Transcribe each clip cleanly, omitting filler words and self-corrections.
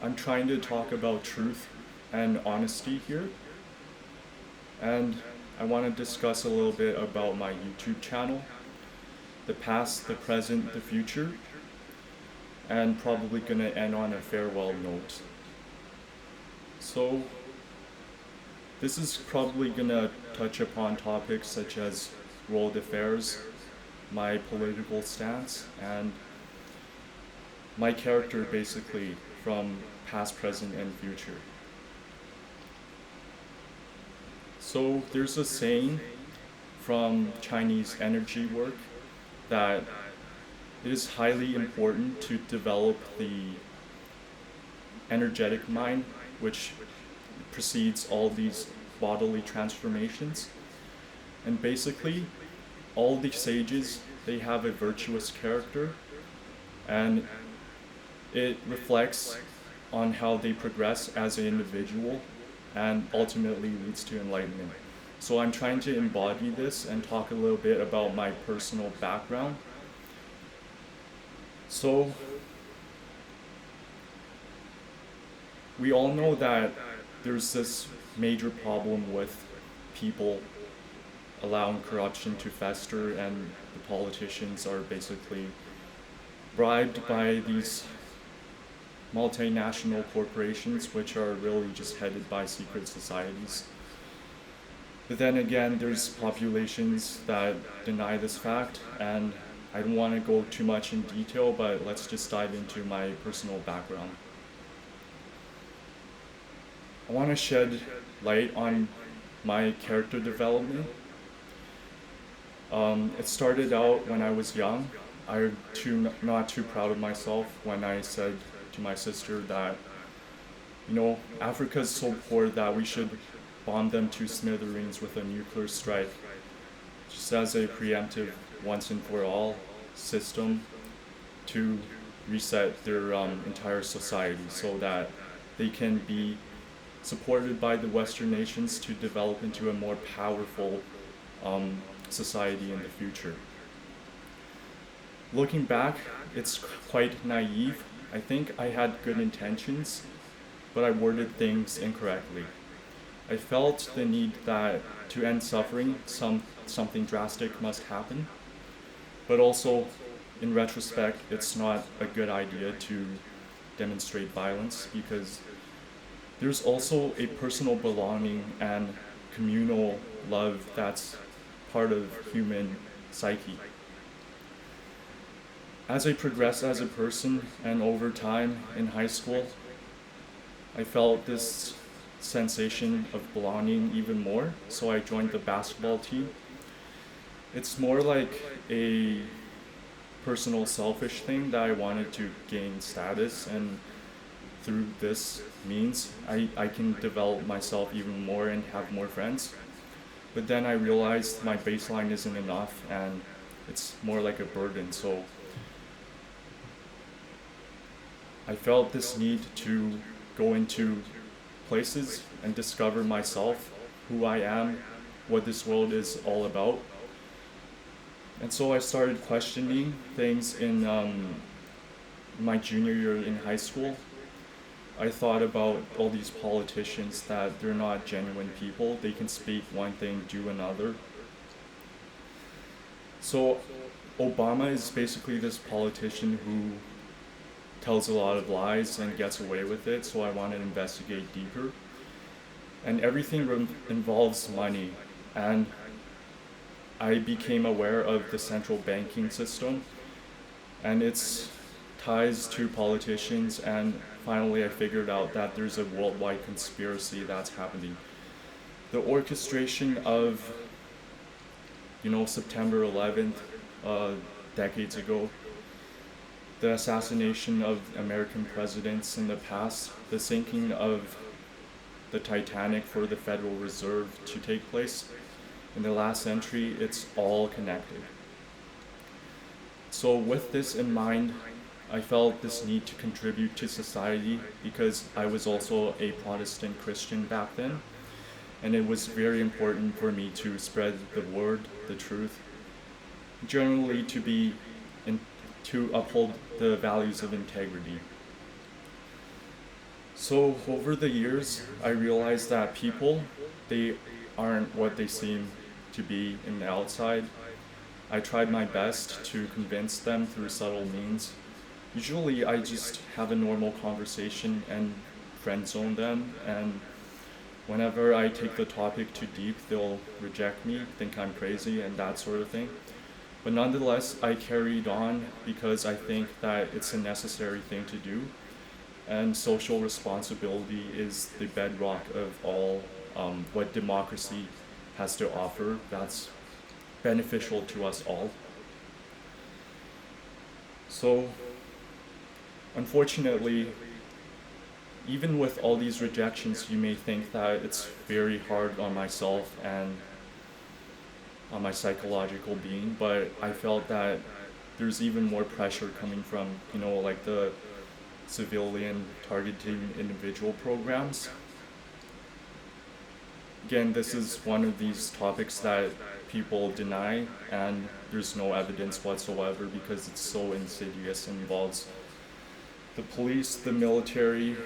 I'm trying to talk about truth and honesty here. And I want to discuss a little bit about my YouTube channel, the past, the present, the future, and probably gonna end on a farewell note. So, this is probably gonna touch upon topics such as world affairs, my political stance, and my character basically from past, present, and future. So there's a saying from Chinese energy work that it is highly important to develop the energetic mind, which precedes all these bodily transformations. And basically, all the sages, they have a virtuous character, and it reflects on how they progress as an individual and ultimately leads to enlightenment. So I'm trying to embody this and talk a little bit about my personal background. So we all know that there's this major problem with people allowing corruption to fester, and the politicians are basically bribed by these multinational corporations, which are really just headed by secret societies. But then again, there's populations that deny this fact, and I don't want to go too much in detail, but let's just dive into my personal background. I want to shed light on my character development. It started out when I was young. I'm not too proud of myself when I said to my sister that, Africa's so poor that we should bomb them to smithereens with a nuclear strike, just as a preemptive once and for all system to reset their entire society so that they can be supported by the Western nations to develop into a more powerful society in the future. Looking back, it's quite naive. I think I had good intentions, but I worded things incorrectly. I felt the need that to end suffering, something drastic must happen, but also, in retrospect, it's not a good idea to demonstrate violence because there's also a personal belonging and communal love that's part of human psyche. As I progressed as a person and over time in high school, I felt this sensation of belonging even more, so I joined the basketball team. It's more like a personal selfish thing that I wanted to gain status, and through this means I can develop myself even more and have more friends. But then I realized my baseline isn't enough and it's more like a burden, so I felt this need to go into places and discover myself, who I am, what this world is all about. And so I started questioning things in my junior year in high school. I thought about all these politicians that they're not genuine people. They can speak one thing, do another. So Obama is basically this politician who tells a lot of lies and gets away with it, so I want to investigate deeper. And everything involves money, and I became aware of the central banking system and its ties to politicians, and finally I figured out that there's a worldwide conspiracy that's happening. The orchestration of, September 11th, decades ago, the assassination of American presidents in the past, the sinking of the Titanic for the Federal Reserve to take place in the last century, it's all connected. So with this in mind, I felt this need to contribute to society because I was also a Protestant Christian back then, and it was very important for me to spread the word, the truth, generally to uphold the values of integrity. So over the years, I realized that people, they aren't what they seem to be in the outside. I tried my best to convince them through subtle means. Usually I just have a normal conversation and friend zone them, and whenever I take the topic too deep, they'll reject me, think I'm crazy, and that sort of thing. But nonetheless, I carried on because I think that it's a necessary thing to do, and social responsibility is the bedrock of all what democracy has to offer that's beneficial to us all. So, unfortunately, even with all these rejections, you may think that it's very hard on myself and on my psychological being, but I felt that there's even more pressure coming from, like the civilian targeting individual programs. Again, this is one of these topics that people deny, and there's no evidence whatsoever because it's so insidious and involves the police, the military,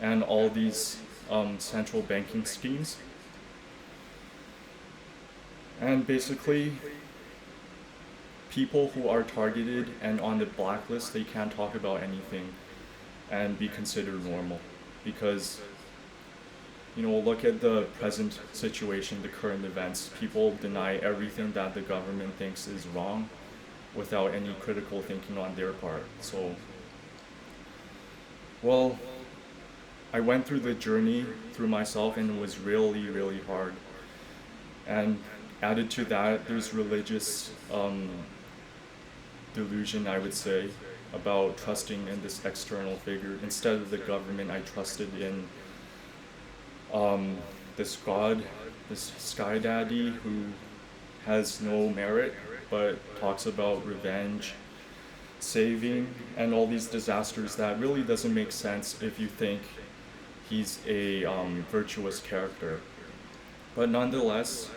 and all these central banking schemes. And basically, people who are targeted and on the blacklist, they can't talk about anything and be considered normal because look at the present situation, the current events. People deny everything that the government thinks is wrong without any critical thinking on their part. So, well, I went through the journey through myself, and it was really, really hard. And added to that, there's religious delusion, I would say, about trusting in this external figure. Instead of the government, I trusted in this God, this sky daddy who has no merit but talks about revenge, saving, and all these disasters that really doesn't make sense if you think he's a virtuous character. But nonetheless,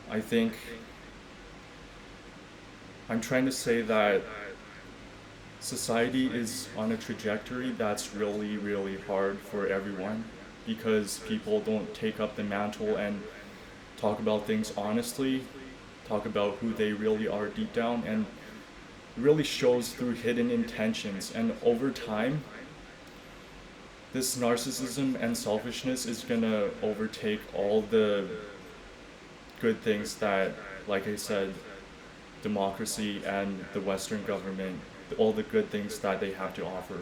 I think I'm trying to say that society is on a trajectory that's really, really hard for everyone because people don't take up the mantle and talk about things honestly, talk about who they really are deep down, and it really shows through hidden intentions. And over time, this narcissism and selfishness is gonna overtake all the good things that, like I said, democracy and the Western government, all the good things that they have to offer.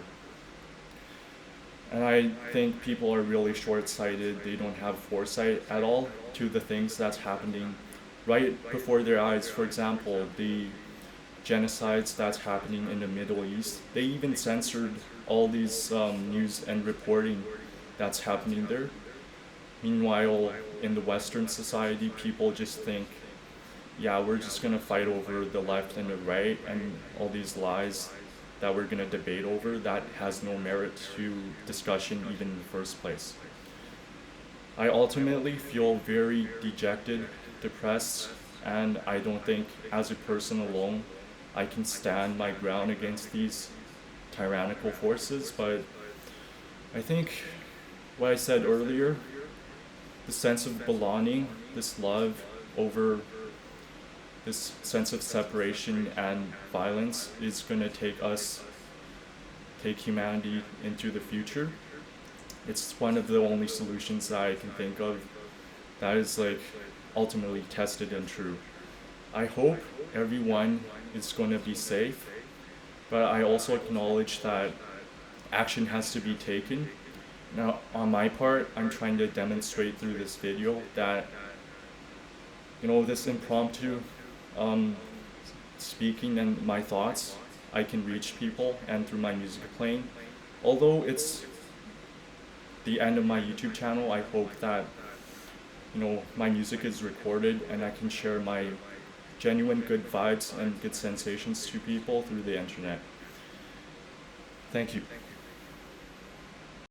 And I think people are really short-sighted. They don't have foresight at all to the things that's happening right before their eyes. For example, the genocides that's happening in the Middle East. They even censored all these news and reporting that's happening there. Meanwhile, in the Western society, people just think, yeah, we're just gonna fight over the left and the right and all these lies that we're gonna debate over that has no merit to discussion even in the first place. I ultimately feel very dejected, depressed, and I don't think as a person alone I can stand my ground against these tyrannical forces, but I think what I said earlier, the sense of belonging, this love over this sense of separation and violence is going to take humanity into the future. It's one of the only solutions that I can think of that is ultimately tested and true. I hope everyone is going to be safe, but I also acknowledge that action has to be taken. Now, on my part, I'm trying to demonstrate through this video that, this impromptu speaking and my thoughts, I can reach people, and through my music playing. Although it's the end of my YouTube channel, I hope that, my music is recorded and I can share my genuine good vibes and good sensations to people through the internet. Thank you.